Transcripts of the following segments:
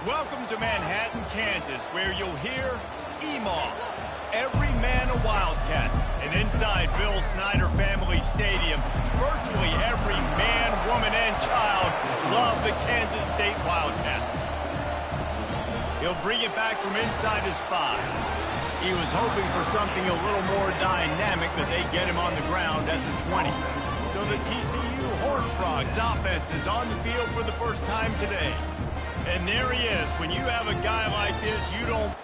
Welcome to Manhattan, Kansas, where you'll hear EMAW, every man a Wildcat. And inside Bill Snyder Family Stadium, virtually every man, woman, and child love the Kansas State Wildcats. He'll bring it back from inside his 5. He was hoping for something a little more dynamic, but they get him on the ground at the 20. So the TCU Horned Frogs offense is on the field for the first time today. And there he is. When you have a guy like this, you don't...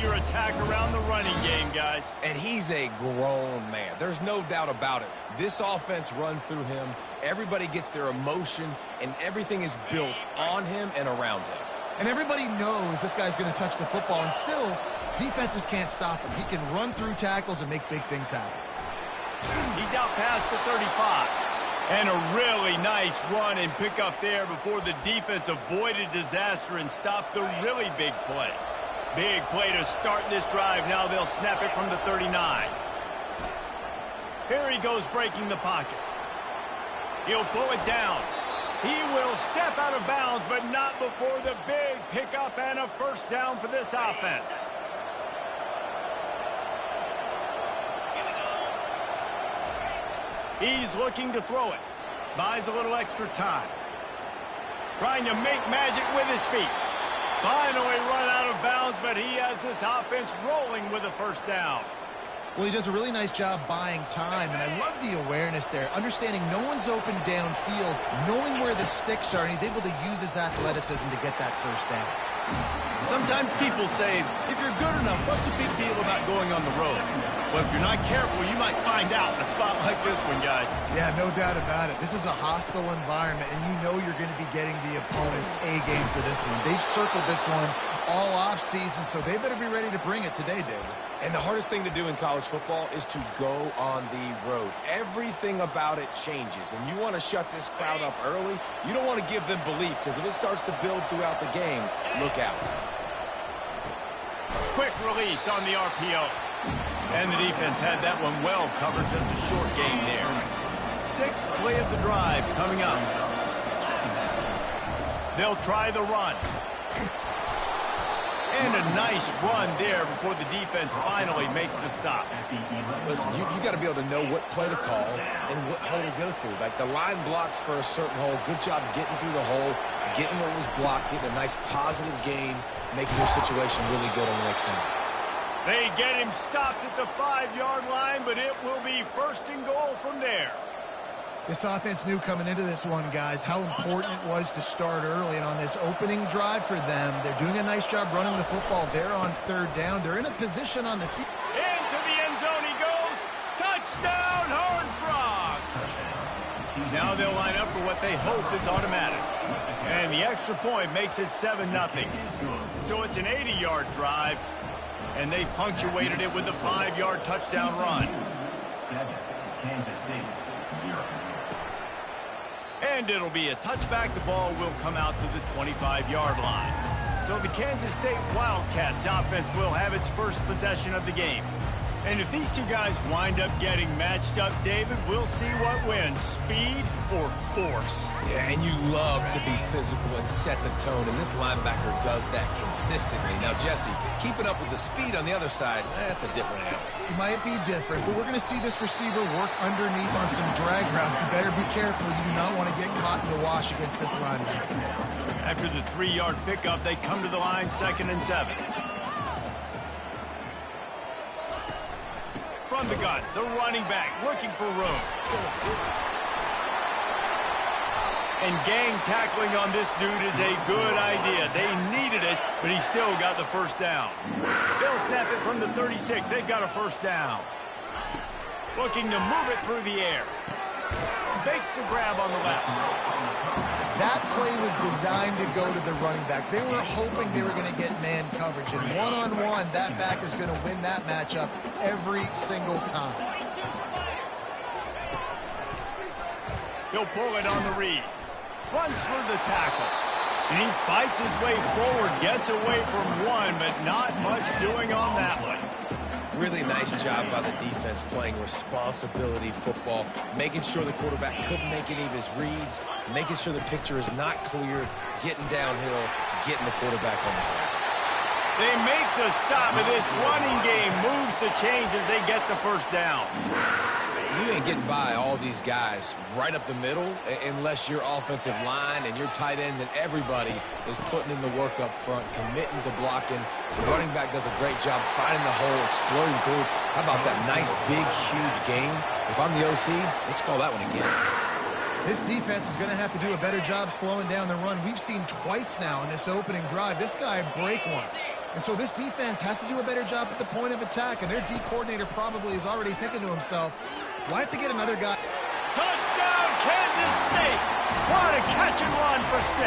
your attack around the running game, guys. And he's a grown man. There's no doubt about it. This offense runs through him. Everybody gets their emotion, and everything is built on him and around him. And everybody knows this guy's going to touch the football, and still, defenses can't stop him. He can run through tackles and make big things happen. He's out past the 35. And a really nice run and pick up there before the defense avoided disaster and stopped the really big play. Big play to start this drive. Now they'll snap it from the 39. Here he goes breaking the pocket. He'll pull it down. He will step out of bounds, but not before the big pickup and a first down for this offense. He's looking to throw it. Buys a little extra time. Trying to make magic with his feet. Finally run out of bounds, but he has this offense rolling with a first down. Well, he does a really nice job buying time, and I love the awareness there, understanding no one's open downfield, knowing where the sticks are, and he's able to use his athleticism to get that first down. Sometimes people say, if you're good enough, what's the big deal about going on the road? Well, if you're not careful, you might find out in a spot like this one, guys. Yeah, no doubt about it. This is a hostile environment, and you know you're going to be getting the opponent's A game for this one. They've circled this one all offseason, so they better be ready to bring it today, David. And the hardest thing to do in college football is to go on the road. Everything about it changes, and you want to shut this crowd up early. You don't want to give them belief, because if it starts to build throughout the game, look out. Quick release on the RPO. And the defense had that one well covered, just a short gain there. 6th play of the drive coming up. They'll try the run. And a nice run there before the defense finally makes the stop. Listen, you got to be able to know what play to call and what hole to go through. Like the line blocks for a certain hole. Good job getting through the hole, getting what was blocked, getting a nice positive gain, making your situation really good on the next time. They get him stopped at the 5-yard line, but it will be 1st and goal from there. This offense knew coming into this one, guys, how important it was to start early. And on this opening drive for them, they're doing a nice job running the football. They're on 3rd down. They're in a position on the field. Into the end zone he goes. Touchdown, Horned Frogs! Now they'll line up for what they hope is automatic. And the extra point makes it 7-0. So it's an 80-yard drive. And they punctuated it with a 5-yard touchdown run. 7, Kansas City, 0. And it'll be a touchback. The ball will come out to the 25-yard line. So the Kansas State Wildcats offense will have its first possession of the game. And if these two guys wind up getting matched up, David, we'll see what wins, speed or force. Yeah, and you love to be physical and set the tone, and this linebacker does that consistently. Now, Jesse, keeping up with the speed on the other side, that's a different animal. It might be different, but we're going to see this receiver work underneath on some drag routes. You better be careful. You do not want to get caught in the wash against this linebacker. After the 3-yard pickup, they come to the line 2nd and 7. From the gun, the running back looking for room. And gang tackling on this dude is a good idea. They needed it, but he still got the first down. They'll snap it from the 36. They've got a first down. Looking to move it through the air. Makes the grab on the left. That play was designed to go to the running back. They were hoping they were going to get man coverage. And one-on-one, that back is going to win that matchup every single time. He'll pull it on the read. Runs for the tackle. And he fights his way forward, gets away from one, but not much doing on that one. Really nice job by the defense playing responsibility football, making sure the quarterback couldn't make any of his reads, making sure the picture is not clear, getting downhill, getting the quarterback on the ground. They make the stop, and this running game moves the chains as they get the first down. You ain't getting by all these guys right up the middle unless your offensive line and your tight ends and everybody is putting in the work up front, committing to blocking. The running back does a great job finding the hole, exploding through. How about that nice, big, huge gain? If I'm the OC, let's call that one again. This defense is going to have to do a better job slowing down the run. We've seen twice now in this opening drive. This guy break one. And so this defense has to do a better job at the point of attack. And their D coordinator probably is already thinking to himself, why have to get another guy? Touchdown, Kansas State! What a catch and run for 6.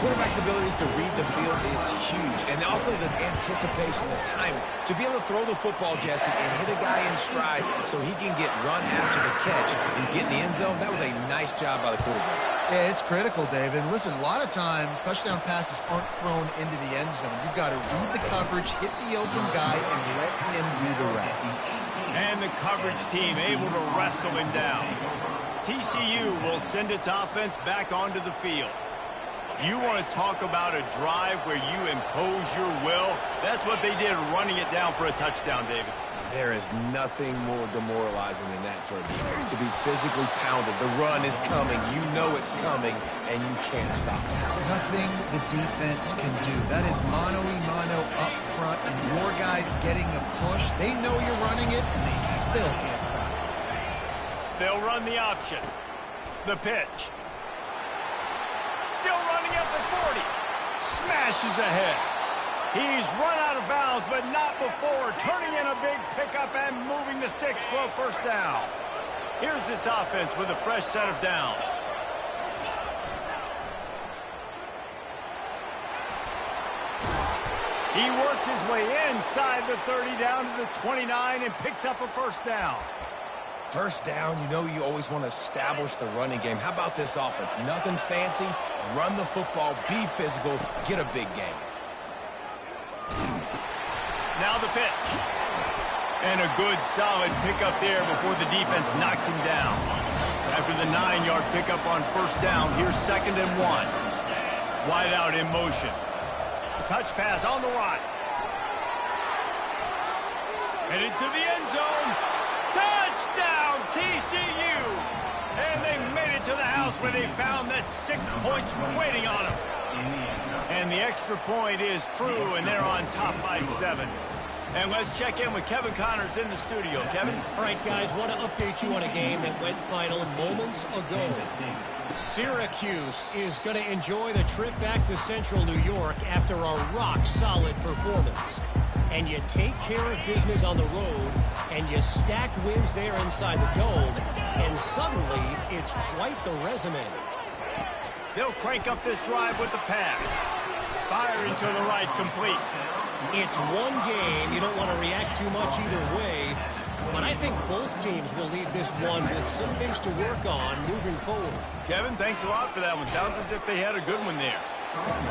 Quarterback's abilities to read the field is huge. And also the anticipation, the timing. To be able to throw the football, Jesse, and hit a guy in stride so he can get run after the catch and get in the end zone, that was a nice job by the quarterback. Yeah, it's critical, David. Listen, a lot of times touchdown passes aren't thrown into the end zone. You've got to read the coverage, hit the open guy, and let him do the rest. And the coverage team able to wrestle him down. TCU will send its offense back onto the field. You want to talk about a drive where you impose your will? That's what they did, running it down for a touchdown, David. There is nothing more demoralizing than that for a defense, to be physically pounded. The run is coming. You know it's coming, and you can't stop it. Nothing the defense can do. That is mano-a-mano up front, and your guys getting a push. They know you're running it, and they still can't stop it. They'll run the option. The pitch. Still running at the 40. Smashes ahead. He's run out of bounds, but not before. Turning in a big pickup and moving the sticks for a first down. Here's this offense with a fresh set of downs. He works his way inside the 30 down to the 29 and picks up a first down. First down, you know you always want to establish the running game. How about this offense? Nothing fancy. Run the football, be physical, get a big gain. Now the pitch. And a good, solid pickup there before the defense knocks him down. After the 9-yard pickup on first down, here's 2nd and 1. Wide out in motion. Touch pass on the right. Headed to the end zone. Touchdown, TCU! And they made it to the house where they found that 6 points waiting on them. And the extra point is true, and they're on top by 7. And let's check in with Kevin Connors in the studio. Kevin? All right, guys, want to update you on a game that went final moments ago. Syracuse is going to enjoy the trip back to Central New York after a rock-solid performance. And you take care of business on the road, and you stack wins there inside the dome, and suddenly it's quite the resume. They'll crank up this drive with the pass. Firing to the right, complete. It's one game. You don't want to react too much either way. But I think both teams will leave this one with some things to work on moving forward. Kevin, thanks a lot for that one. Sounds as if they had a good one there.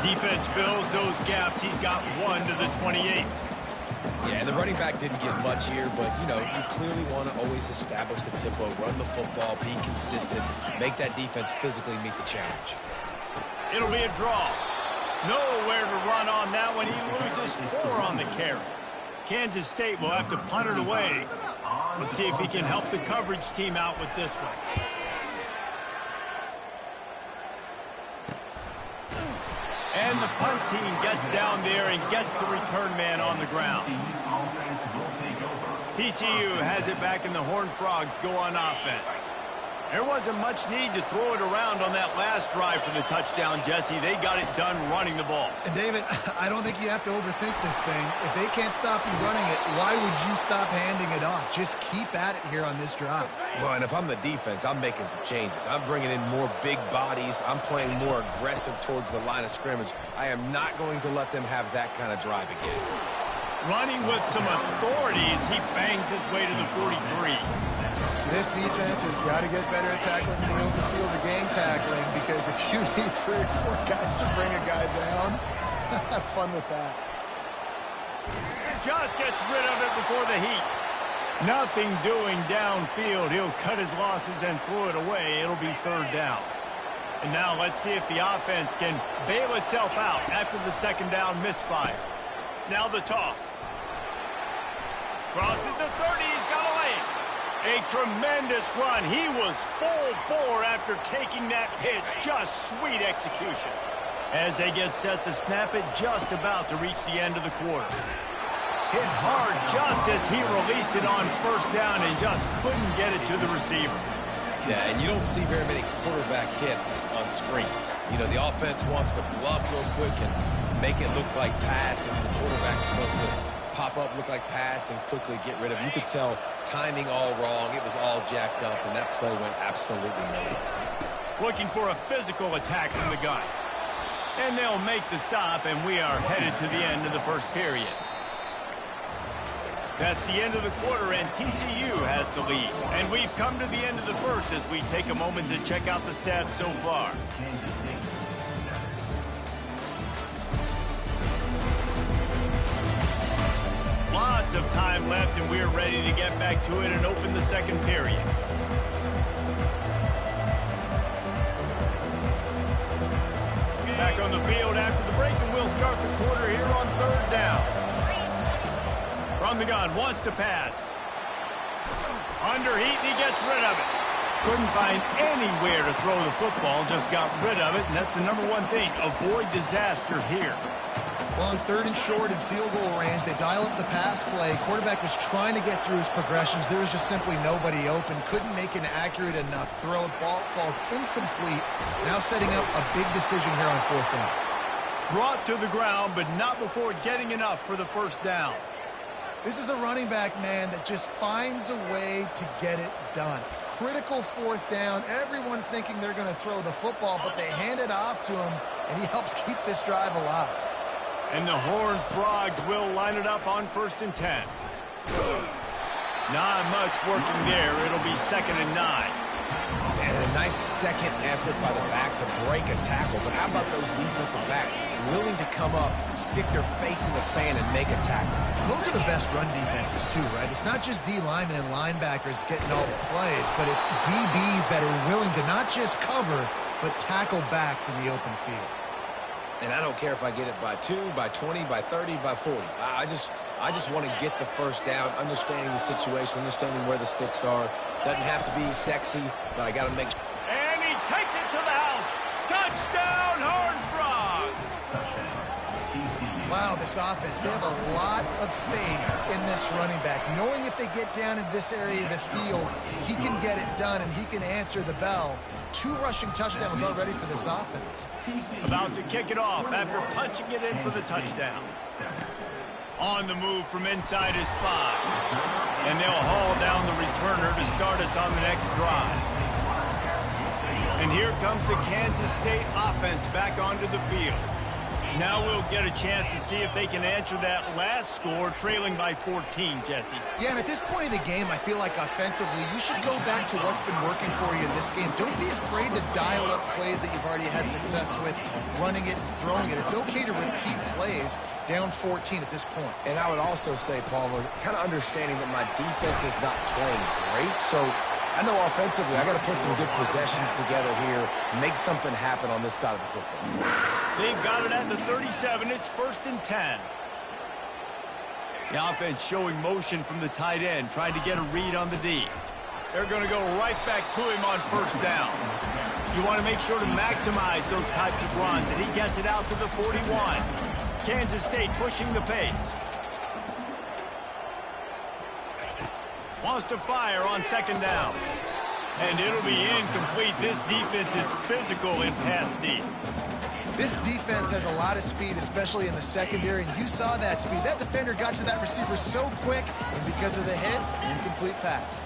Defense fills those gaps. He's got 1 to the 28. Yeah, and the running back didn't get much here, but, you know, you clearly want to always establish the tempo, run the football, be consistent, make that defense physically meet the challenge. It'll be a draw. Nowhere to run on that one. He loses 4 on the carry. Kansas State will have to punt it away. Let's see if he can help the coverage team out with this one. And the punt team gets down there and gets the return man on the ground. TCU has it back, and the Horned Frogs go on offense. There wasn't much need to throw it around on that last drive for the touchdown, Jesse. They got it done running the ball. And David, I don't think you have to overthink this thing. If they can't stop you running it, why would you stop handing it off? Just keep at it here on this drive. Well, and if I'm the defense, I'm making some changes. I'm bringing in more big bodies. I'm playing more aggressive towards the line of scrimmage. I am not going to let them have that kind of drive again. Running with some authority as he bangs his way to the 43. This defense has got to get better at tackling in the open field, the game tackling, because if you need 3 or 4 guys to bring a guy down, have fun with that. Just gets rid of it before the heat. Nothing doing downfield. He'll cut his losses and throw it away. It'll be 3rd down. And now let's see if the offense can bail itself out after the 2nd down misfire. Now the toss. Crosses the 30. He's got a lane. A tremendous run. He was full bore after taking that pitch. Just sweet execution. As they get set to snap it, just about to reach the end of the quarter. Hit hard just as he released it on 1st down and just couldn't get it to the receiver. Yeah, and you don't see very many quarterback hits on screens. You know, the offense wants to bluff real quick and make it look like pass, and the quarterback's supposed to pop up, look like pass, and quickly get rid of it. You could tell timing all wrong. It was all jacked up, and that play went absolutely nowhere. Looking for a physical attack from the gun. And they'll make the stop, and we are headed to the end of the 1st period. That's the end of the quarter, and TCU has the lead. And we've come to the end of the 1st as we take a moment to check out the stats so far. Lots of time left, and we're ready to get back to it and open the 2nd period. Back on the field after the break, and we'll start the quarter here on 3rd down. From the gun, wants to pass. Under heat, and he gets rid of it. Couldn't find anywhere to throw the football, just got rid of it, and that's the #1 thing. Avoid disaster here. Well, on 3rd and short and field goal range, they dial up the pass play. Quarterback was trying to get through his progressions. There was just simply nobody open. Couldn't make an accurate enough throw. Ball falls incomplete. Now setting up a big decision here on 4th down. Brought to the ground, but not before getting enough for the 1st down. This is a running back, man, that just finds a way to get it done. Critical 4th down. Everyone thinking they're going to throw the football, but they hand it off to him, and he helps keep this drive alive. And the Horned Frogs will line it up on 1st and 10. Not much working there. It'll be 2nd and 9. And a nice second effort by the back to break a tackle. But how about those defensive backs willing to come up, stick their face in the fan, and make a tackle? Those are the best run defenses, too, right? It's not just D linemen and linebackers getting all the plays, but it's DBs that are willing to not just cover, but tackle backs in the open field. And I don't care if I get it by 2, by 20, by 30, by 40. I just want to get the 1st down, understanding the situation, understanding where the sticks are. Doesn't have to be sexy, but I got to make sure. And he takes it to the house. Touchdown, Horned Frogs! Wow, this offense, they have a lot of faith in this running back, knowing if they get down in this area of the field, he can get it done and he can answer the bell. 2 rushing touchdowns already for this offense. About to kick it off after punching it in for the touchdown. On the move from inside his 5. And they'll haul down the returner to start us on the next drive. And here comes the Kansas State offense back onto the field. Now we'll get a chance to see if they can answer that last score, trailing by 14, Jesse. Yeah, and at this point of the game, I feel like offensively, you should go back to what's been working for you in this game. Don't be afraid to dial up plays that you've already had success with, running it and throwing it. It's okay to repeat plays down 14 at this point. And I would also say, Palmer, kind of understanding that my defense is not playing great, so I know offensively I got to put some good possessions together here, make something happen on this side of the football. They've got it at the 37. It's 1st and 10. The offense showing motion from the tight end, trying to get a read on the D. They're going to go right back to him on 1st down. You want to make sure to maximize those types of runs, and he gets it out to the 41. Kansas State pushing the pace. Wants to fire on 2nd down. And it'll be incomplete. This defense is physical in pass deep. This defense has a lot of speed, especially in the secondary, and you saw that speed. That defender got to that receiver so quick, and because of the hit, incomplete pass.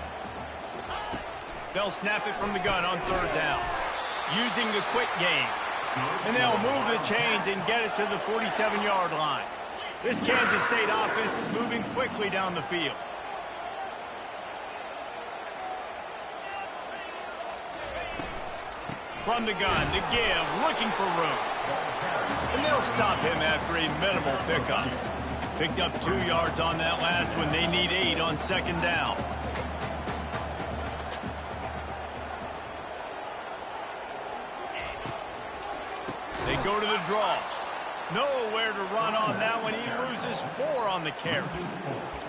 They'll snap it from the gun on third down, using the quick game. And they'll move the chains and get it to the 47-yard line. This Kansas State offense is moving quickly down the field. From the gun, the give, looking for room. And they'll stop him after a minimal pickup. Picked up 2 yards on that last one. They need 8 on second down. They go to the draw. Nowhere to run on that one. He loses 4 on the carry.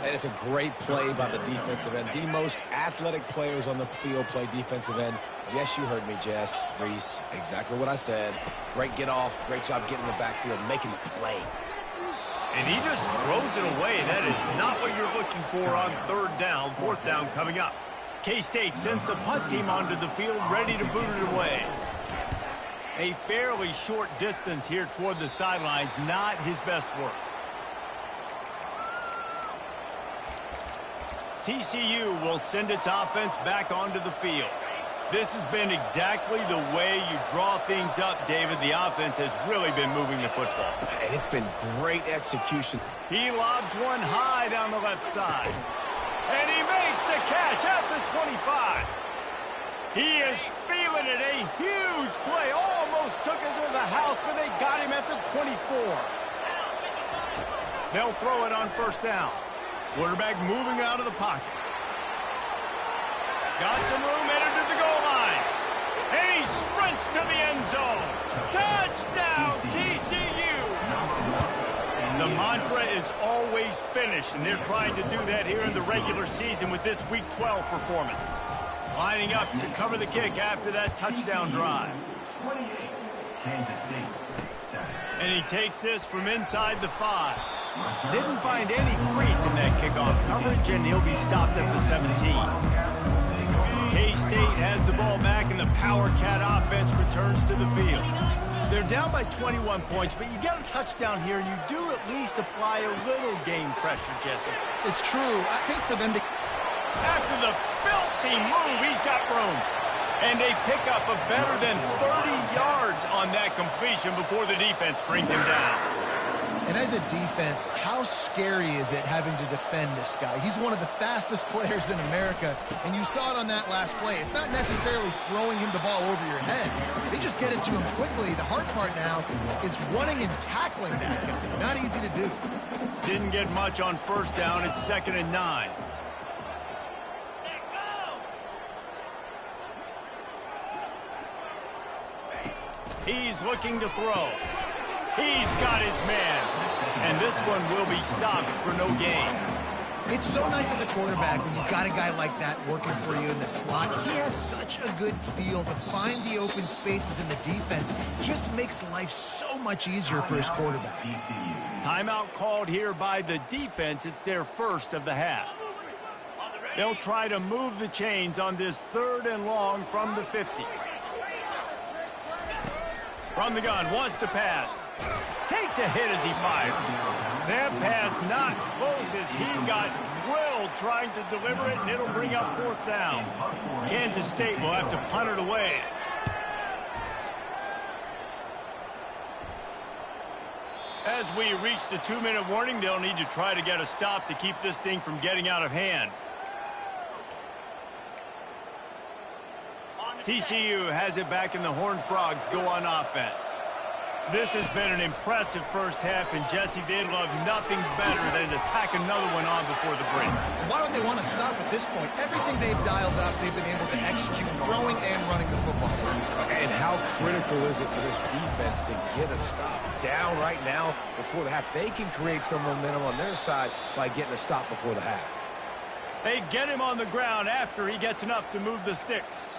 And it's a great play by the defensive end. The most athletic players on the field play defensive end. Yes, you heard me, Jess, Reese. Exactly what I said. Great get off. Great job getting in the backfield, making the play. And he just throws it away. That is not what you're looking for on third down. Fourth down coming up. K-State sends the punt team onto the field, ready to boot it away. A fairly short distance here toward the sidelines. Not his best work. TCU will send its offense back onto the field. This has been exactly the way you draw things up, David. The offense has really been moving the football. And it's been great execution. He lobs one high down the left side. And he makes the catch at the 25. He is feeling it. A huge play. Almost took it to the house, but they got him at the 24. They'll throw it on first down. Quarterback moving out of the pocket. Got some room, entered to the goal line. And he sprints to the end zone. Touchdown, TCU! The mantra is always finish, and they're trying to do that here in the regular season with this Week 12 performance. Lining up to cover the kick after that touchdown drive. 28, Kansas State, 7. And he takes this from inside the 5. Didn't find any crease in that kickoff coverage, and he'll be stopped at the 17. K-State has the ball back, and the Power Cat offense returns to the field. They're down by 21 points, but you get a touchdown here, and you do at least apply a little game pressure, Jesse. It's true. I think for them to... After the filthy move, he's got room. And they pick up a better than 30 yards on that completion before the defense brings him down. And as a defense, how scary is it having to defend this guy? He's one of the fastest players in America, and you saw it on that last play. It's not necessarily throwing him the ball over your head. They just get it to him quickly. The hard part now is running and tackling that guy. Not easy to do. Didn't get much on first down. It's 2nd and 9. He's looking to throw. He's got his man. And this one will be stopped for no gain. It's so nice as a quarterback when you've got a guy like that working for you in the slot. He has such a good feel to find the open spaces in the defense. Just makes life so much easier for his quarterback. Timeout called here by the defense. It's their first of the half. They'll try to move the chains on this 3rd and long from the 50. From the gun, wants to pass. Takes a hit as he fires. That pass not close as he got drilled trying to deliver it, and it'll bring up 4th down. Kansas State will have to punt it away. As we reach the 2-minute warning, they'll need to try to get a stop to keep this thing from getting out of hand. TCU has it back, and the Horned Frogs go on offense. This has been an impressive first half, and Jesse, they'd love nothing better than to tack another one on before the break. Why would they want to stop at this point? Everything they've dialed up, they've been able to execute, throwing and running the football. And how critical is it for this defense to get a stop down right now before the half? They can create some momentum on their side by getting a stop before the half. They get him on the ground after he gets enough to move the sticks.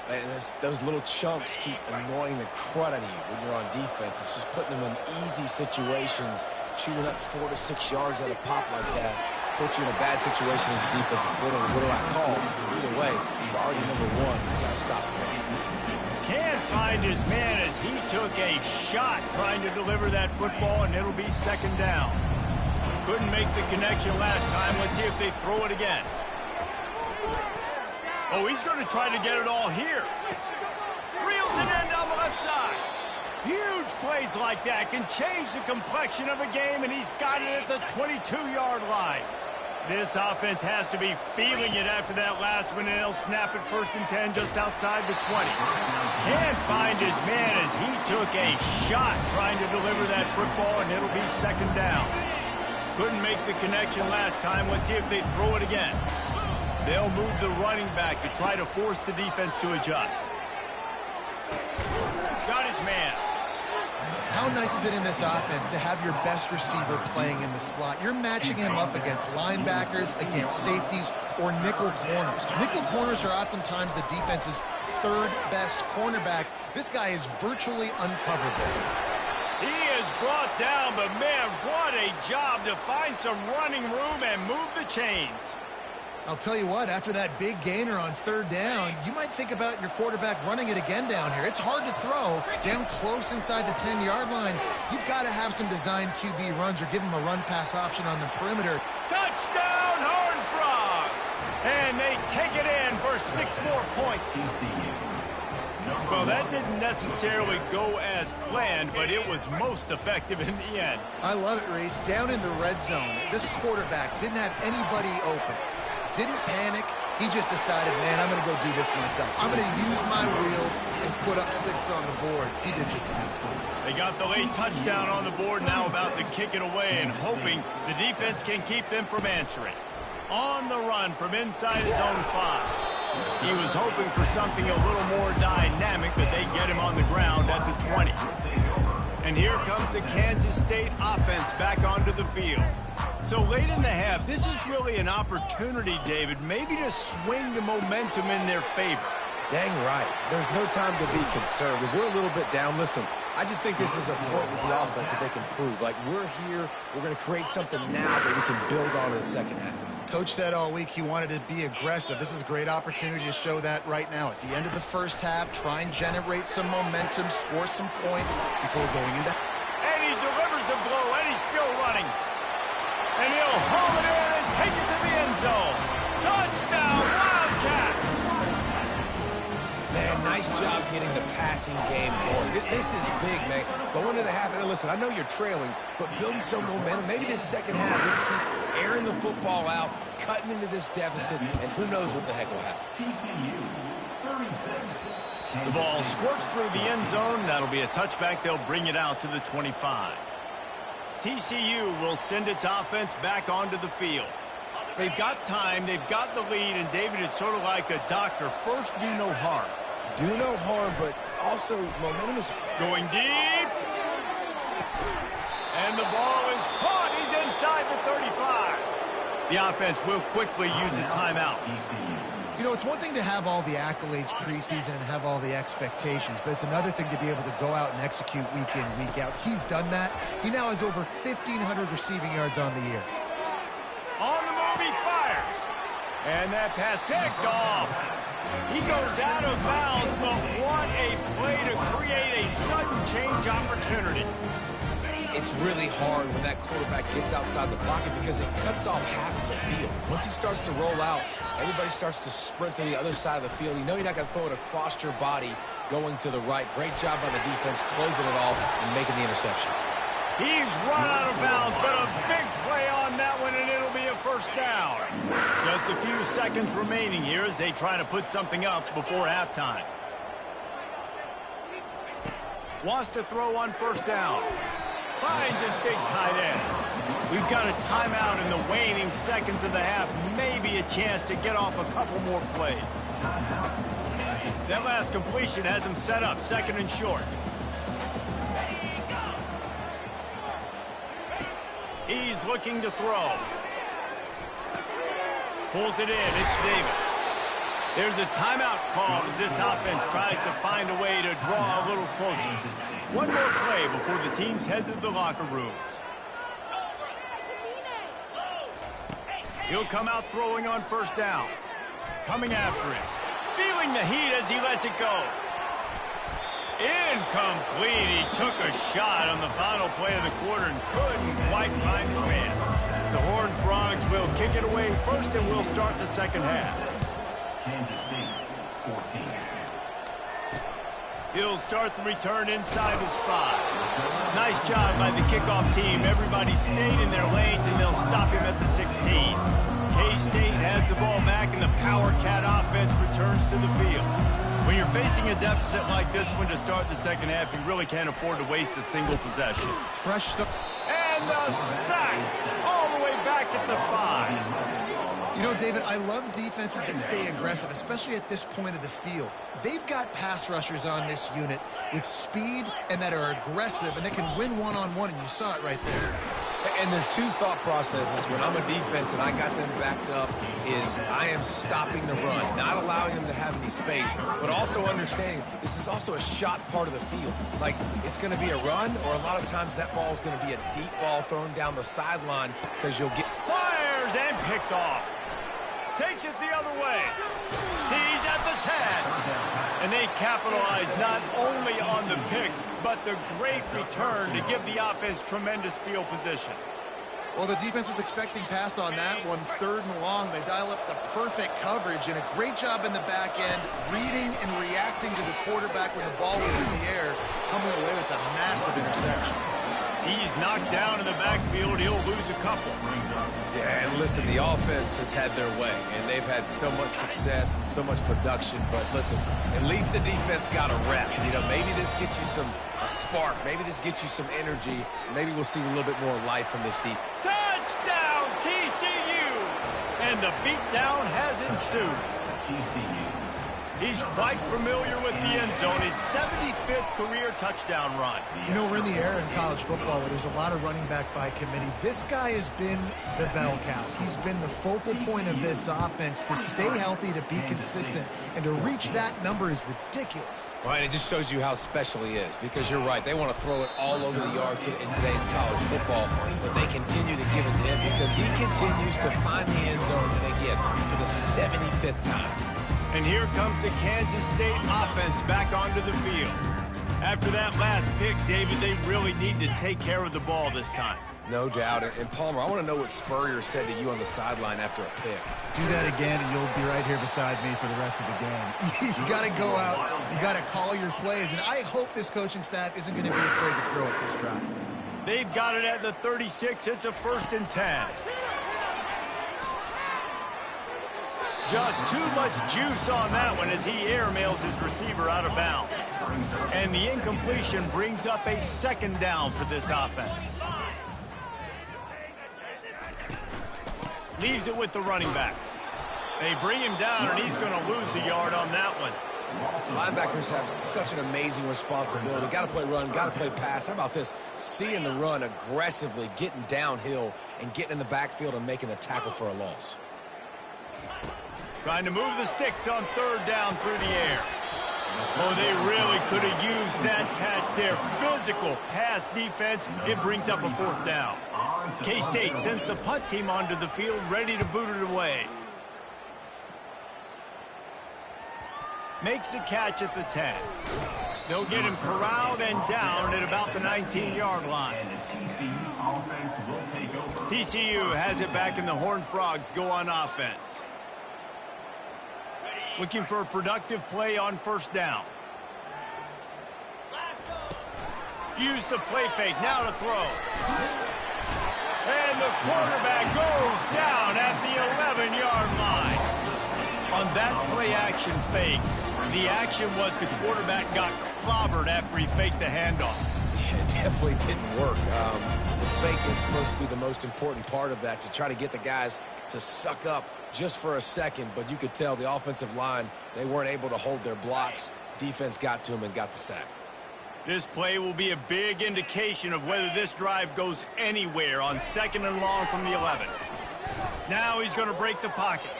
And those little chunks keep annoying the crud out of you when you're on defense. It's just putting them in easy situations, shooting up 4 to 6 yards at a pop like that. put you in a bad situation as a defensive coordinator. What do I call? Either way, priority number one, you got to stop the run. Can't find his man as he took a shot trying to deliver that football, and it'll be second down. Couldn't make the connection last time. Let's see if they throw it again. Oh, he's going to try to get it all here. Reels it in down the left side. Huge plays like that can change the complexion of a game, and he's got it at the 22-yard line. This offense has to be feeling it after that last one, and they'll snap it 1st and 10 just outside the 20. Can't find his man as he took a shot trying to deliver that football, and it'll be second down. Couldn't make the connection last time. Let's see if they throw it again. They'll move the running back to try to force the defense to adjust. Got his man. How nice is it in this offense to have your best receiver playing in the slot? You're matching him up against linebackers, against safeties, or nickel corners. Nickel corners are oftentimes the defense's 3rd best cornerback. This guy is virtually uncoverable. He is brought down, but man, what a job to find some running room and move the chains. I'll tell you what, after that big gainer on 3rd down, you might think about your quarterback running it again down here. It's hard to throw down close inside the 10-yard line. You've got to have some designed QB runs or give him a run-pass option on the perimeter. Touchdown, Horned Frogs! And they take it in for 6 more points. Well, that didn't necessarily go as planned, but it was most effective in the end. I love it, Reese. Down in the red zone, this quarterback didn't have anybody open. Didn't panic. He just decided, man, I'm going to go do this myself. I'm going to use my wheels and put up 6 on the board. He did just that. They got the late touchdown on the board, now about to kick it away and hoping the defense can keep them from answering. On the run from inside his own 5. He was hoping for something a little more dynamic, but they get him on the ground at the 20. And here comes the Kansas State offense back onto the field. So late in the half, this is really an opportunity, David, maybe to swing the momentum in their favor. Dang right. There's no time to be concerned. If we're a little bit down, listen, I just think this is a point with the offense that they can prove. Like, we're here, we're going to create something now that we can build on in the second half. Coach said all week he wanted to be aggressive. This is a great opportunity to show that right now. At the end of the first half, try and generate some momentum, score some points before going into... And he delivers the blow, and he's still running. And he'll haul it in and take it to the end zone. Touchdown, Wildcats! Man, nice job getting the passing game going. This is big, man. Go into the half, and listen, I know you're trailing, but building some momentum. Maybe this second half, we can keep airing the football out, cutting into this deficit, and who knows what the heck will happen. The ball squirts through the end zone. That'll be a touchback. They'll bring it out to the 25. TCU will send its offense back onto the field. They've got time, they've got the lead, and David, is sort of like a doctor. First, do no harm. Do no harm, but also momentum is going deep. And the ball is caught. He's inside the 35. The offense will quickly use a timeout. You know, it's one thing to have all the accolades preseason and have all the expectations, but it's another thing to be able to go out and execute week in, week out. He's done that. He now has over 1,500 receiving yards on the year. On the move, he fires. And that pass picked off. He goes out of bounds, but what a play to create a sudden change opportunity. It's really hard when that quarterback gets outside the pocket because it cuts off half of the field. Once he starts to roll out, everybody starts to sprint to the other side of the field. You know you're not going to throw it across your body going to the right. Great job by the defense closing it off and making the interception. He's run out of bounds, but a big play on that one, and it'll be a first down. Just a few seconds remaining here as they try to put something up before halftime. Wants to throw on first down. Finds his big tight end. We've got a timeout in the waning seconds of the half. Maybe a chance to get off a couple more plays. That last completion has him set up, second and short. He's looking to throw. Pulls it in. It's Davis. There's a timeout call as this offense tries to find a way to draw a little closer. One more play before the teams head to the locker rooms. He'll come out throwing on first down. Coming after him. Feeling the heat as he lets it go. Incomplete. He took a shot on the final play of the quarter and couldn't quite find his man. The Horned Frogs will kick it away first, and we'll start the second half. Kansas City, 14. He'll start the return inside the spot. Nice job by the kickoff team. Everybody stayed in their lanes, and they'll stop him at the 16. K-State has the ball back, and the Power Cat offense returns to the field. When you're facing a deficit like this one to start the second half, you really can't afford to waste a single possession. Fresh start. And the sack all the way back at the 5. You know, David, I love defenses that stay aggressive, especially at this point of the field. They've got pass rushers on this unit with speed and that are aggressive and that can win one-on-one, and you saw it right there. And there's two thought processes when I'm a defense and I got them backed up is I am stopping the run, not allowing them to have any space, but also understanding this is also a shot part of the field. Like, it's going to be a run, or a lot of times that ball is going to be a deep ball thrown down the sideline because you'll get... Fires and picked off. Takes it the other way. He's at the 10. And they capitalize not only on the pick, but the great return to give the offense tremendous field position. Well, the defense was expecting pass on that one, 3rd and long. They dial up the perfect coverage and a great job in the back end, reading and reacting to the quarterback when the ball was in the air, coming away with a massive interception. He's knocked down in the backfield. He'll lose a couple. Yeah, and listen, the offense has had their way, and they've had so much success and so much production. But listen, at least the defense got a rep. You know, maybe this gets you a spark. Maybe this gets you some energy. Maybe we'll see a little bit more life from this defense. Touchdown, TCU! And the beatdown has ensued. TCU. He's quite familiar with the end zone. His 75th career touchdown run. You know, we're in the era in college football where there's a lot of running back by committee. This guy has been the bell cow. He's been the focal point of this offense to stay healthy, to be consistent, and to reach that number is ridiculous. Right, it just shows you how special he is, because you're right. They want to throw it all over the yard in today's college football, but they continue to give it to him because he continues to find the end zone, and again, for the 75th time. And here comes the Kansas State offense back onto the field. After that last pick, David, they really need to take care of the ball this time. No doubt. And Palmer, I want to know what Spurrier said to you on the sideline after a pick. Do that again, and you'll be right here beside me for the rest of the game. You got to go out. You got to call your plays. And I hope this coaching staff isn't going to be afraid to throw it this route. They've got it at the 36. It's a 1st and 10. Just too much juice on that one as he airmails his receiver out of bounds. And the incompletion brings up a 2nd down for this offense. Leaves it with the running back. They bring him down, and he's going to lose a yard on that one. Linebackers have such an amazing responsibility. Got to play run, got to play pass. How about this? Seeing the run aggressively, getting downhill, and getting in the backfield and making the tackle for a loss. Trying to move the sticks on 3rd down through the air. Oh, they really could have used that catch there. Physical pass defense. It brings up a 4th down. K-State sends the punt team onto the field, ready to boot it away. Makes a catch at the 10. They'll get him corralled and down at about the 19-yard line. And the TCU offense will take over. TCU has it back, and the Horned Frogs go on offense. Looking for a productive play on 1st down. Use the play fake, now to throw. And the quarterback goes down at the 11-yard line. On that play-action fake, the action was the quarterback got clobbered after he faked the handoff. Yeah, it definitely didn't work. The fake is supposed to be the most important part of that, to try to get the guys to suck up just for a second, but you could tell the offensive line, they weren't able to hold their blocks. Defense got to him and got the sack. This play will be a big indication of whether this drive goes anywhere on 2nd and long from the 11. Now he's going to break the pocket,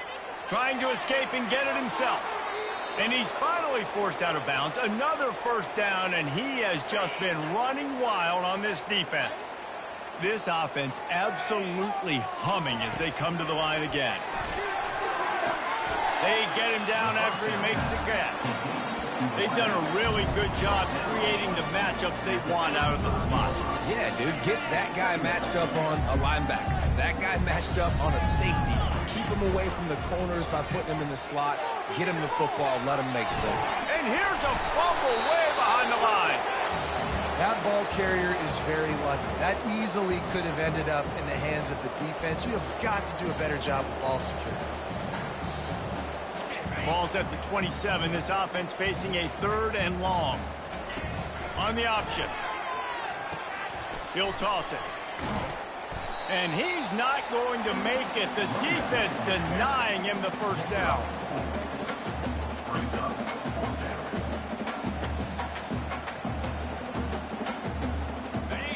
trying to escape and get it himself. And he's finally forced out of bounds. Another 1st down, and he has just been running wild on this defense. This offense absolutely humming as they come to the line again. They get him down after he makes the catch. They've done a really good job creating the matchups they want out of the slot. Yeah, dude, get that guy matched up on a linebacker. That guy matched up on a safety. Keep him away from the corners by putting him in the slot. Get him the football, let him make plays. And here's a fumble way behind the line. That ball carrier is very lucky. That easily could have ended up in the hands of the defense. You have got to do a better job of ball security. Ball's at the 27. This offense facing a 3rd and long. On the option. He'll toss it. And he's not going to make it. The defense denying him the first down.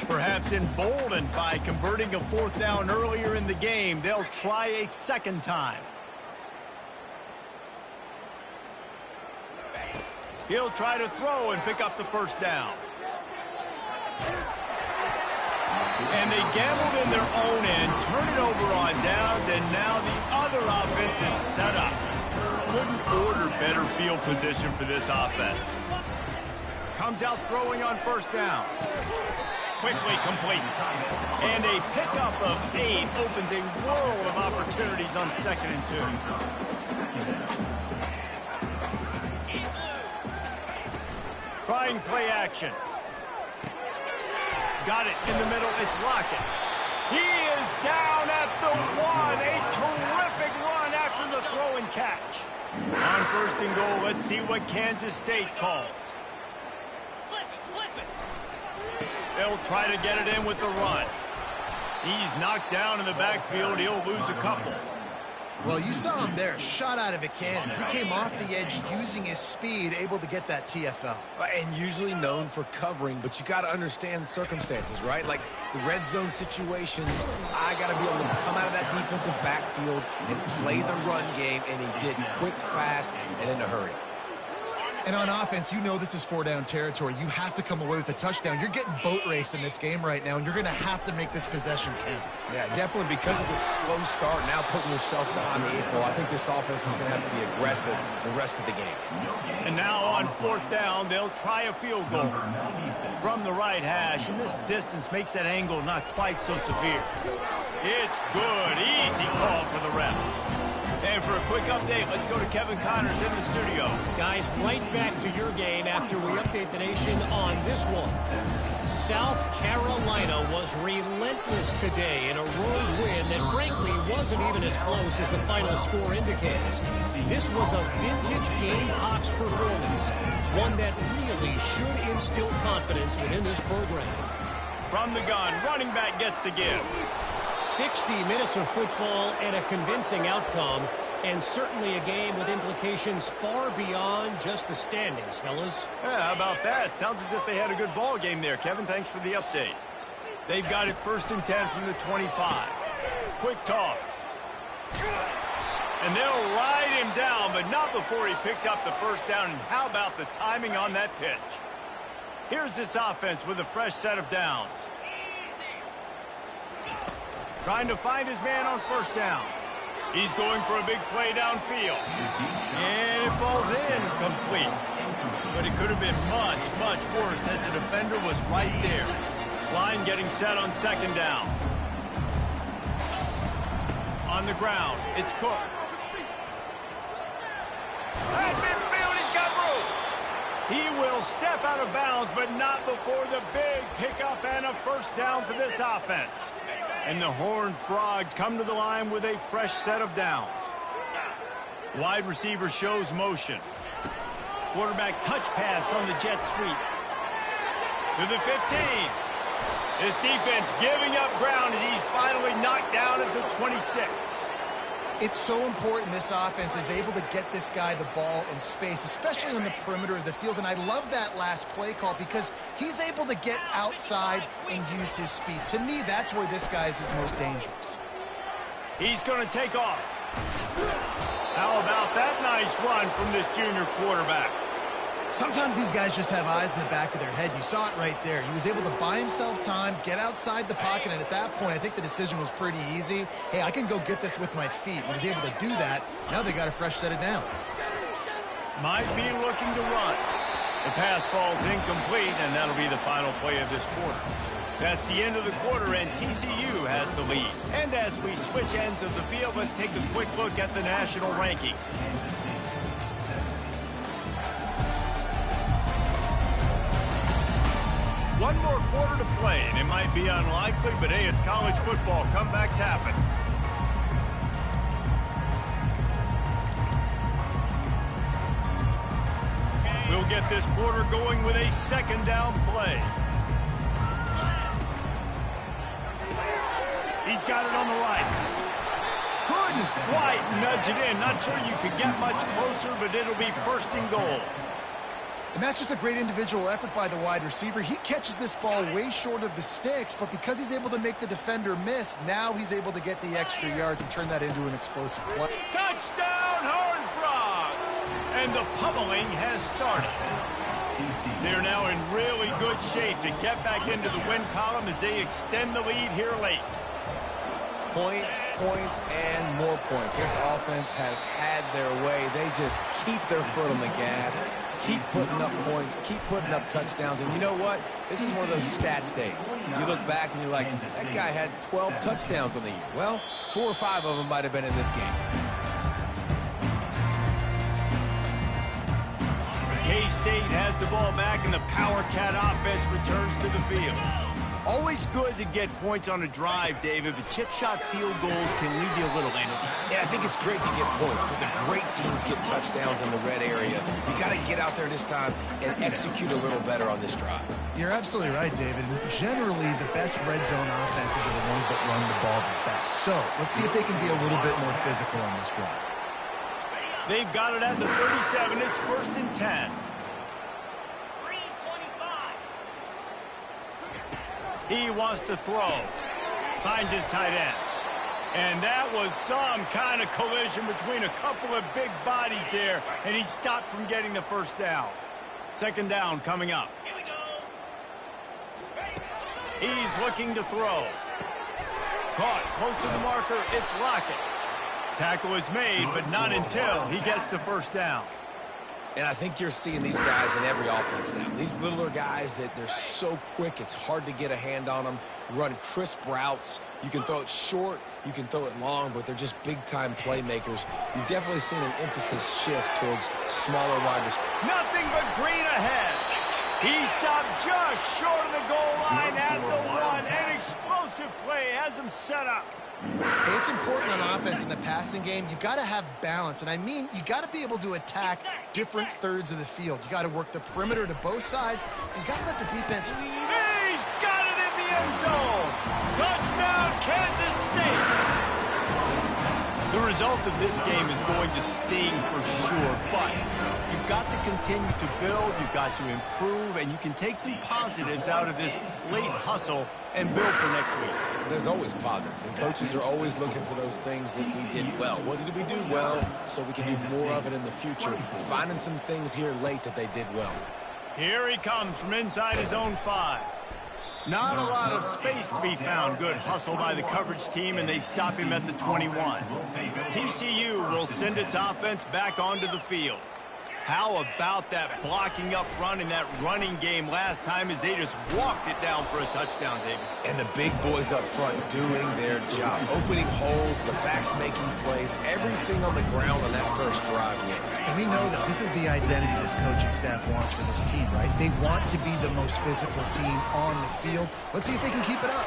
Perhaps emboldened by converting a 4th down earlier in the game, they'll try a 2nd time. He'll try to throw and pick up the first down. And they gambled in their own end, turn it over on downs, and now the other offense is set up. Couldn't order better field position for this offense. Comes out throwing on first down. Quickly complete. And a pickup of 8 opens a world of opportunities on 2nd and 2. Trying play action. Got it in the middle. It's Lockett. He is down at the 1. A terrific run after the throw and catch. On 1st and goal, let's see what Kansas State calls. They'll try to get it in with the run. He's knocked down in the backfield. He'll lose a couple. Well, you saw him there, shot out of a cannon. He came off the edge using his speed, able to get that TFL. And usually known for covering, but you got to understand the circumstances, right? Like the red zone situations, I got to be able to come out of that defensive backfield and play the run game, and he did quick, fast, and in a hurry. And on offense, you know this is 4-down territory. You have to come away with a touchdown. You're getting boat raced in this game right now, and you're going to have to make this possession count. Yeah, definitely because of the slow start, now putting yourself behind the 8 ball. I think this offense is going to have to be aggressive the rest of the game. And now on 4th down, they'll try a field goal from the right hash, and this distance makes that angle not quite so severe. It's good. Easy call for the ref. And for a quick update, let's go to Kevin Connors in the studio. Guys, right back to your game after we update the nation on this one. South Carolina was relentless today in a road win that frankly wasn't even as close as the final score indicates. This was a vintage Gamehawks performance, one that really should instill confidence within this program. From the gun, running back gets to give. 60 minutes of football and a convincing outcome, and certainly a game with implications far beyond just the standings, fellas. Yeah, how about that? Sounds as if they had a good ball game there, Kevin. Thanks for the update. They've got it 1st and 10 from the 25. Quick toss. And they'll ride him down, but not before he picks up the first down. And how about the timing on that pitch? Here's this offense with a fresh set of downs. Trying to find his man on first down. He's going for a big play downfield. And it falls in complete. But it could have been much, much worse as the defender was right there. Line getting set on 2nd down. On the ground, it's Cook. At midfield, he's got room. He will step out of bounds, but not before the big pickup and a first down for this offense. And the Horned Frogs come to the line with a fresh set of downs. Wide receiver shows motion. Quarterback touch pass on the jet sweep. To the 15. This defense giving up ground as he's finally knocked down at the 26. It's so important this offense is able to get this guy the ball in space, especially on the perimeter of the field. And I love that last play call because he's able to get outside and use his speed. To me, that's where this guy is his most dangerous. He's going to take off. How about that nice run from this junior quarterback? Sometimes these guys just have eyes in the back of their head. You saw it right there. He was able to buy himself time, get outside the pocket, and at that point, I think the decision was pretty easy. Hey, I can go get this with my feet. He was able to do that. Now they got a fresh set of downs. Might be looking to run. The pass falls incomplete, and that'll be the final play of this quarter. That's the end of the quarter, and TCU has the lead. And as we switch ends of the field, let's take a quick look at the national rankings. One more quarter to play, and it might be unlikely, but hey, it's college football. Comebacks happen. We'll get this quarter going with a second down play. He's got it on the right. Couldn't quite nudge it in. Not sure you could get much closer, but it'll be first and goal. And that's just a great individual effort by the wide receiver. He catches this ball way short of the sticks, but because he's able to make the defender miss, now he's able to get the extra yards and turn that into an explosive play. Touchdown, Horned Frogs! And the pummeling has started. They're now in really good shape to get back into the win column as they extend the lead here late. Points, points, and more points. This offense has had their way. They just keep their foot on the gas, keep putting up points, keep putting up touchdowns. And you know what? This is one of those stats days. You look back and you're like, that guy had 12 touchdowns on the year. Well, 4 or 5 of them might have been in this game. K-State has the ball back, and the Power Cat offense returns to the field. Always good to get points on a drive, David, but chip shot field goals can leave you a little empty. Yeah, I think it's great to get points, but the great teams get touchdowns in the red area. You got to get out there this time and execute a little better on this drive. You're absolutely right, David. Generally, the best red zone offenses are the ones that run the ball the best. So let's see if they can be a little bit more physical on this drive. They've got it at the 37. It's first and 10. He wants to throw. Finds his tight end. And that was some kind of collision between a couple of big bodies there, and he stopped from getting the first down. Second down coming up. He's looking to throw. Caught close to the marker. It's Lockett. Tackle is made, but not until he gets the first down. And I think you're seeing these guys in every offense now. These littler guys that they're so quick, it's hard to get a hand on them. Run crisp routes. You can throw it short, you can throw it long, but they're just big-time playmakers. You've definitely seen an emphasis shift towards smaller wide receivers. Nothing but green ahead. He stopped just short of the goal line at the 1. An explosive play has him set up. Hey, it's important on offense in the passing game. You've got to have balance, and I mean you got to be able to attack different thirds of the field. You got to work the perimeter to both sides. You got to let the defense. He's got it in the end zone. Touchdown, Kansas State. The result of this game is going to sting for sure, but you've got to continue to build, you've got to improve, and you can take some positives out of this late hustle and build for next week. There's always positives, and coaches are always looking for those things that we did well. What did we do well so we can do more of it in the future? Finding some things here late that they did well. Here he comes from inside his own 5. Not a lot of space to be found. Good hustle by the coverage team, and they stop him at the 21. TCU will send its offense back onto the field. How about that blocking up front in that running game last time as they just walked it down for a touchdown, David? And the big boys up front doing their job. Opening holes, the backs making plays, everything on the ground on that first drive. And we know that this is the identity this coaching staff wants for this team, right? They want to be the most physical team on the field. Let's see if they can keep it up.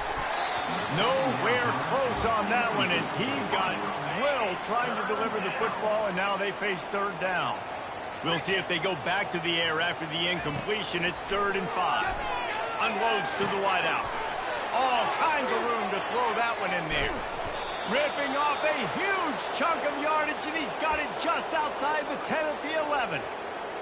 Nowhere close on that one as he got drilled trying to deliver the football, and now they face third down. We'll see if they go back to the air after the incompletion. It's 3rd and 5. Unloads to the wideout. All kinds of room to throw that one in there. Ripping off a huge chunk of yardage, and he's got it just outside the 10 at the 11.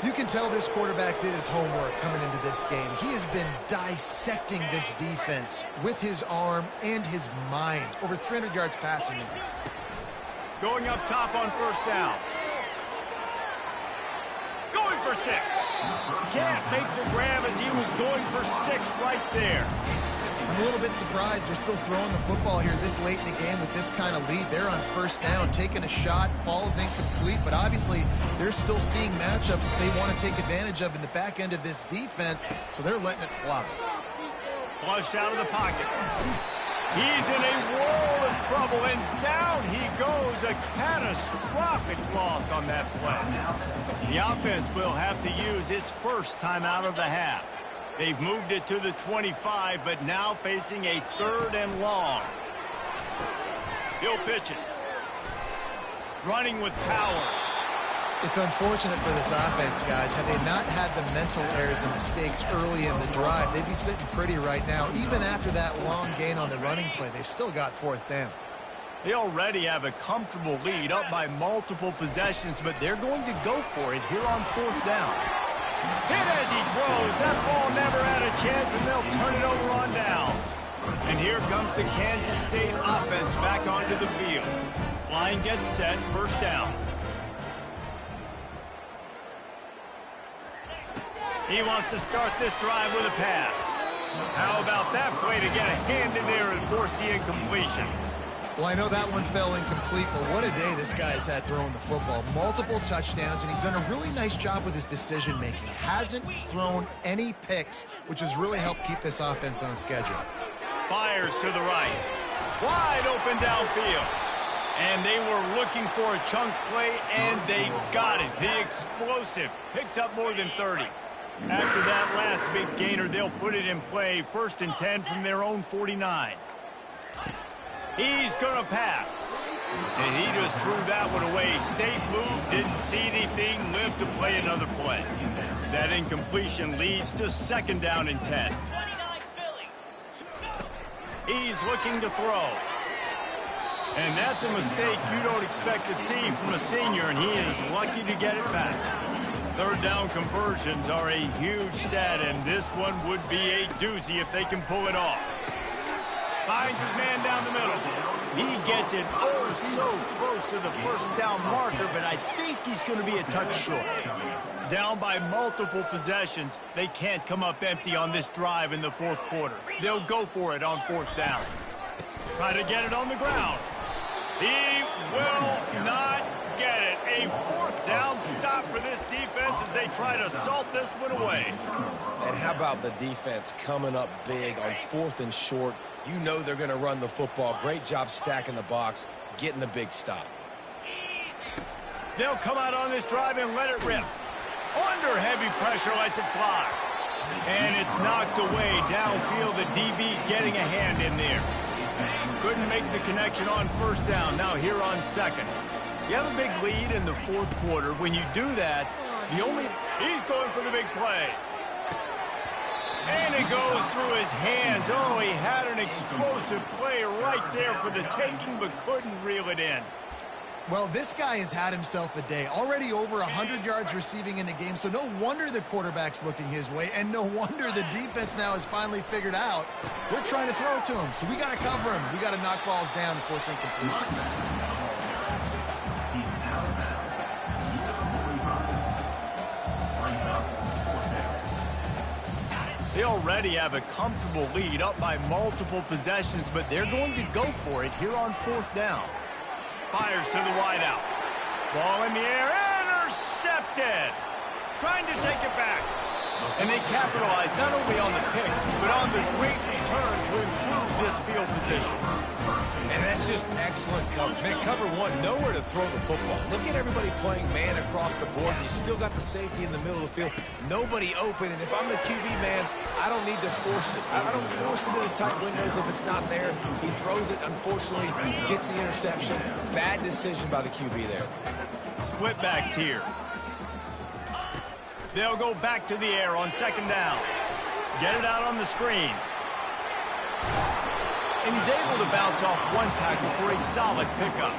You can tell this quarterback did his homework coming into this game. He has been dissecting this defense with his arm and his mind. Over 300 yards passing. Going up top on first down. Going for 6. Can't make the grab as he was going for 6 right there. I'm a little bit surprised they're still throwing the football here this late in the game with this kind of lead. They're on first down, taking a shot, falls incomplete, but obviously they're still seeing matchups that they want to take advantage of in the back end of this defense, so they're letting it fly. Flushed out of the pocket. He's in a world of trouble, and down he goes. A catastrophic loss on that play. The offense will have to use its first timeout of the half. They've moved it to the 25, but now facing a 3rd and long. He'll pitch it. Running with power. It's unfortunate for this offense, guys. Had they not had the mental errors and mistakes early in the drive, they'd be sitting pretty right now. Even after that long gain on the running play, they've still got 4th down. They already have a comfortable lead, up by multiple possessions, but they're going to go for it here on 4th down. Hit as he throws. That ball never had a chance, and they'll turn it over on downs. And here comes the Kansas State offense back onto the field. Line gets set, first down. He wants to start this drive with a pass. How about that play to get a hand in there and force the incompletion? Well, I know that one fell incomplete, but what a day this guy's had throwing the football. Multiple touchdowns, and he's done a really nice job with his decision-making. Hasn't thrown any picks, which has really helped keep this offense on schedule. Fires to the right. Wide open downfield. And they were looking for a chunk play, and they got it. The explosive picks up more than 30. After that last big gainer, they'll put it in play. 1st and 10 from their own 49. He's going to pass. And he just threw that one away. Safe move, didn't see anything, lived to play another play. That incompletion leads to 2nd down and 10. He's looking to throw. And that's a mistake you don't expect to see from a senior, and he is lucky to get it back. 3rd down conversions are a huge stat, and this one would be a doozy if they can pull it off. Finds his man down the middle. He gets it so close to the 1st down marker, but I think he's going to be a touch short. Down by multiple possessions, they can't come up empty on this drive in the 4th quarter. They'll go for it on 4th down. Try to get it on the ground. He will not get it. A 4th down stop for this defense as they try to salt this one away. And how about the defense coming up big on 4th and short? You know they're going to run the football. Great job stacking the box, getting the big stop. They'll come out on this drive and let it rip. Under heavy pressure, lets it fly. And it's knocked away downfield. The DB getting a hand in there. Couldn't make the connection on 1st down. Now here on 2nd. You have a big lead in the 4th quarter. When you do that, he's going for the big play. And it goes through his hands. Oh, he had an explosive play right there for the taking, but couldn't reel it in. Well, this guy has had himself a day. Already over 100 yards receiving in the game, so no wonder the quarterback's looking his way, and no wonder the defense now has finally figured out we're trying to throw to him, so we got to cover him. We got to knock balls down and force incompletions. They already have a comfortable lead, up by multiple possessions, but they're going to go for it here on 4th down. Fires to the wideout. Ball in the air, intercepted. Trying to take it back. And they capitalize not only on the pick, but on the great return to improve this field position. And that's just excellent coverage. Man, cover one, nowhere to throw the football. Look at everybody playing man across the board. You still got the safety in the middle of the field. Nobody open, and if I'm the QB man, I don't need to force it. I don't force it into tight windows if it's not there. He throws it, unfortunately, gets the interception. Bad decision by the QB there. Split backs here. They'll go back to the air on 2nd down. Get it out on the screen. And he's able to bounce off one tackle for a solid pickup.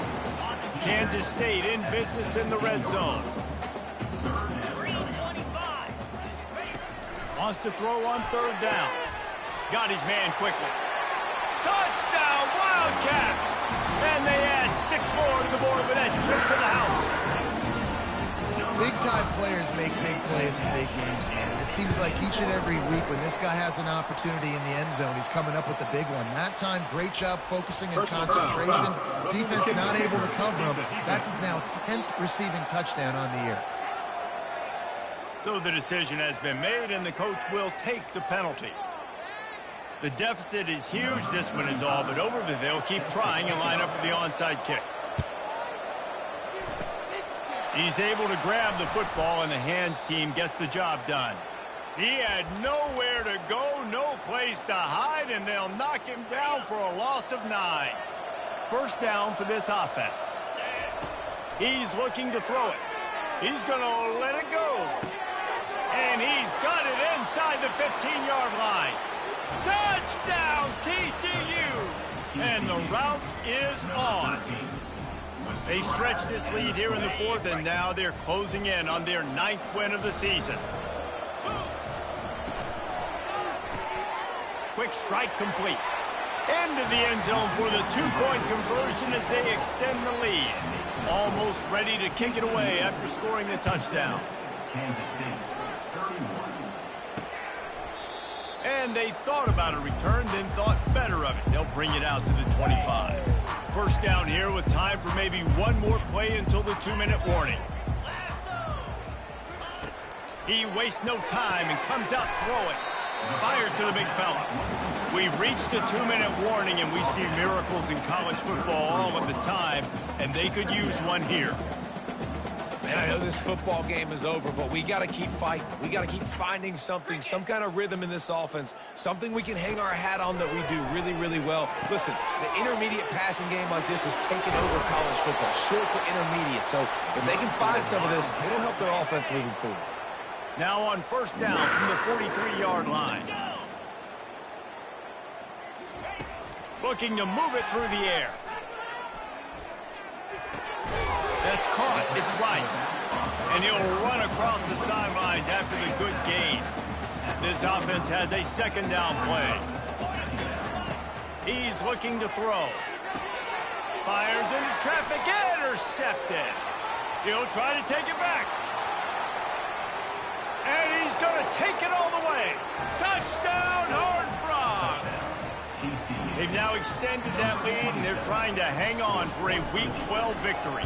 Kansas State in business in the red zone. Wants to throw on 3rd down. Got his man quickly. Touchdown, Wildcats! And they add 6 more to the board with that trip to the house. Big-time players make big plays in big games, man. It seems like each and every week when this guy has an opportunity in the end zone, he's coming up with the big one. That time, great job focusing and concentration. Defense not able to cover him. That's his now 10th receiving touchdown on the year. So the decision has been made, and the coach will take the penalty. The deficit is huge. This one is all but over, but they'll keep trying and line up for the onside kick. He's able to grab the football, and the hands team gets the job done. He had nowhere to go, no place to hide, and they'll knock him down for a loss of 9. First down for this offense. He's looking to throw it. He's going to let it go. And he's got it inside the 15-yard line. Touchdown, TCU! And the route is on. They stretched this lead here in the 4th, and now they're closing in on their 9th win of the season. Quick strike complete. Into the end zone for the 2-point conversion as they extend the lead. Almost ready to kick it away after scoring the touchdown. Kansas City, 31. And they thought about a return, then thought better of it. They'll bring it out to the 25. First down here with time for maybe one more play until the 2-minute warning. He wastes no time and comes out throwing. Fires to the big fella. We've reached the 2-minute warning, and we see miracles in college football all of the time, and they could use one here. And I know this football game is over, but we got to keep fighting. We got to keep finding something, some kind of rhythm in this offense, something we can hang our hat on that we do really, really well. Listen, the intermediate passing game like this is taking over college football, short to intermediate. So if they can find some of this, it'll help their offense moving forward. Now on first down from the 43-yard line. Looking to move it through the air. That's caught. It's Rice. And he'll run across the sidelines after the good gain. This offense has a second down play. He's looking to throw. Fires into traffic. Intercepted. He'll try to take it back. And he's going to take it all the way. Touchdown, Horned Frogs. They've now extended that lead, and they're trying to hang on for a Week 12 victory.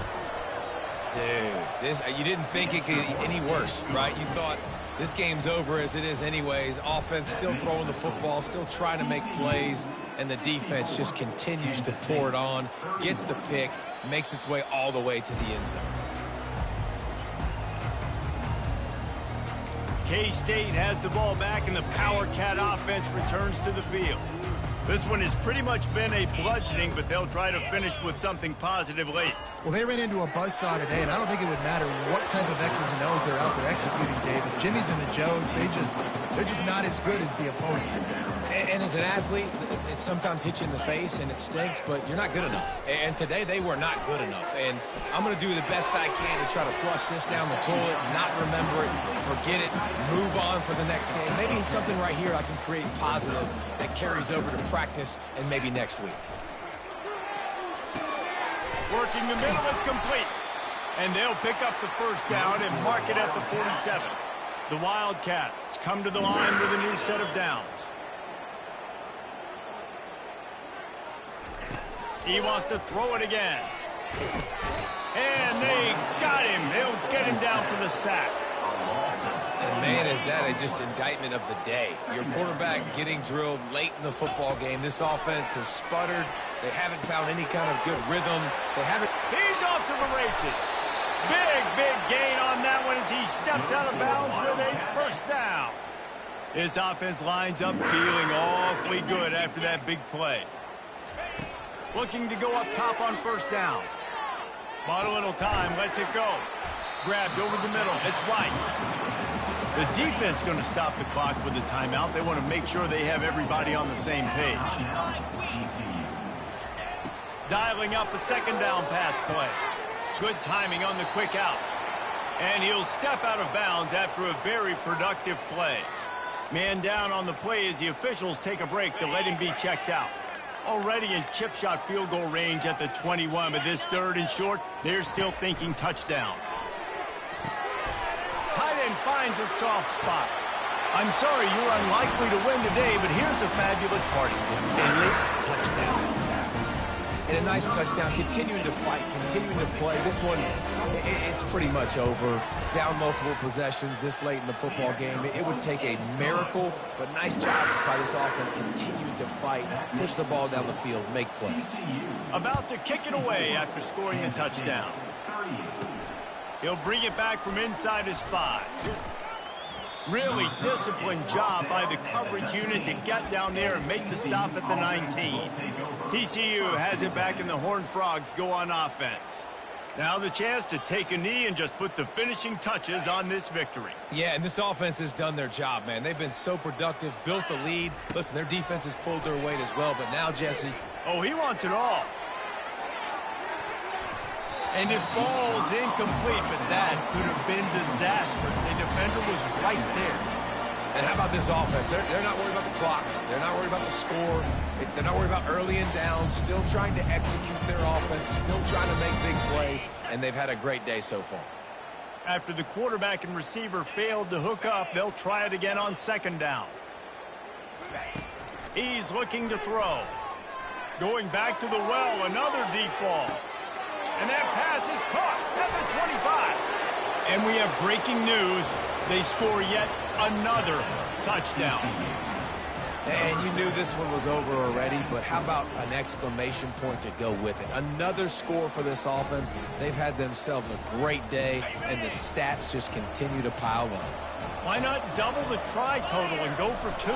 Dude, you didn't think it could get any worse, right? You thought this game's over as it is anyways. Offense still throwing the football, still trying to make plays, and the defense just continues to pour it on, gets the pick, makes its way all the way to the end zone. K-State has the ball back, and the Power Cat offense returns to the field. This one has pretty much been a bludgeoning, but they'll try to finish with something positive late. Well, they ran into a buzzsaw today, and I don't think it would matter what type of X's and O's they're out there executing, Dave. The Jimmies and the Joes, they're just not as good as the opponent. And as an athlete, it sometimes hits you in the face and it stinks, but you're not good enough. And today they were not good enough. And I'm going to do the best I can to try to flush this down the toilet, not remember it, forget it, move on for the next game. Maybe something right here I can create positive that carries over to practice and maybe next week. Working the middle, it's complete. And they'll pick up the first down and mark it at the 47. The Wildcats come to the line with a new set of downs. He wants to throw it again. And they got him. They'll get him down for the sack. And man, is that just indictment of the day. Your quarterback getting drilled late in the football game. This offense has sputtered. They haven't found any kind of good rhythm. They haven't. He's off to the races. Big gain on that one as he steps out of bounds with a first down. This offense lines up feeling awfully good after that big play. Looking to go up top on first down. Bought a little time, lets it go. Grabbed over the middle, it's Rice. The defense going to stop the clock with a timeout. They want to make sure they have everybody on the same page. Dialing up a second down pass play. Good timing on the quick out. And he'll step out of bounds after a very productive play. Man down on the play as the officials take a break to let him be checked out. Already in chip shot field goal range at the 21, but this third and short, they're still thinking touchdown. finds a soft spot. I'm sorry you're unlikely to win today, but here's a fabulous party. A late touchdown. And a nice touchdown, continuing to fight, continuing to play. This one, it's pretty much over. Down multiple possessions this late in the football game. It would take a miracle, but nice job by this offense continuing to fight, push the ball down the field, make plays. About to kick it away after scoring the touchdown. He'll bring it back from inside his 5. Really disciplined job by the coverage unit to get down there and make the stop at the 19. TCU has it back, and the Horned Frogs go on offense. Now the chance to take a knee and just put the finishing touches on this victory. Yeah, and this offense has done their job, man. They've been so productive, built the lead. Listen, their defense has pulled their weight as well, but now, Jesse. Oh, he wants it all. And it falls incomplete, but that could have been disastrous. A defender was right there. And how about this offense? They're not worried about the clock. They're not worried about the score. They're not worried about early and down. Still trying to execute their offense. Still trying to make big plays. And they've had a great day so far. After the quarterback and receiver failed to hook up, they'll try it again on 2nd down. He's looking to throw. Going back to the well, another deep ball. And that pass is caught at the 25. And we have breaking news. They score yet another touchdown. And you knew this one was over already, but how about an exclamation point to go with it? Another score for this offense. They've had themselves a great day, and the stats just continue to pile up. Why not double the try total and go for 2?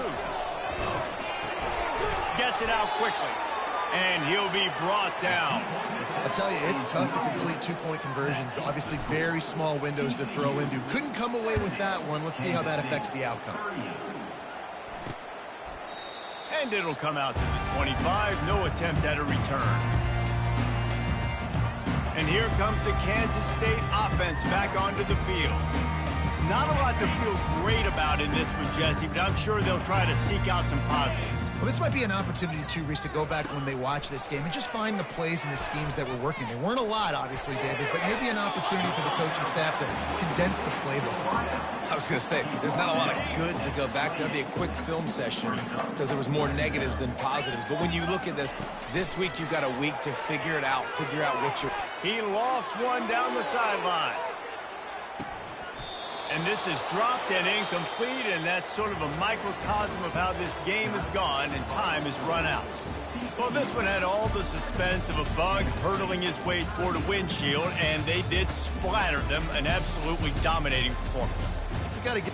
Gets it out quickly. And he'll be brought down. I'll tell you, it's tough to complete 2-point conversions. Obviously, very small windows to throw into. Couldn't come away with that one. Let's see how that affects the outcome. And it'll come out to the 25. No attempt at a return. And here comes the Kansas State offense back onto the field. Not a lot to feel great about in this one, Jesse, but I'm sure they'll try to seek out some positives. Well, this might be an opportunity, too, Reese, to go back when they watch this game and just find the plays and the schemes that were working. There weren't a lot, obviously, David, but maybe an opportunity for the coaching staff to condense the playbook. I was going to say, there's not a lot of good to go back to. That'd be a quick film session because there was more negatives than positives. But when you look at this week you've got a week to figure it out, figure out what you're... He lost one down the sideline. And this is dropped and incomplete, and that's sort of a microcosm of how this game has gone, and time has run out. Well, this one had all the suspense of a bug hurtling his way toward a windshield, and they did splatter them, an absolutely dominating performance. You got to get...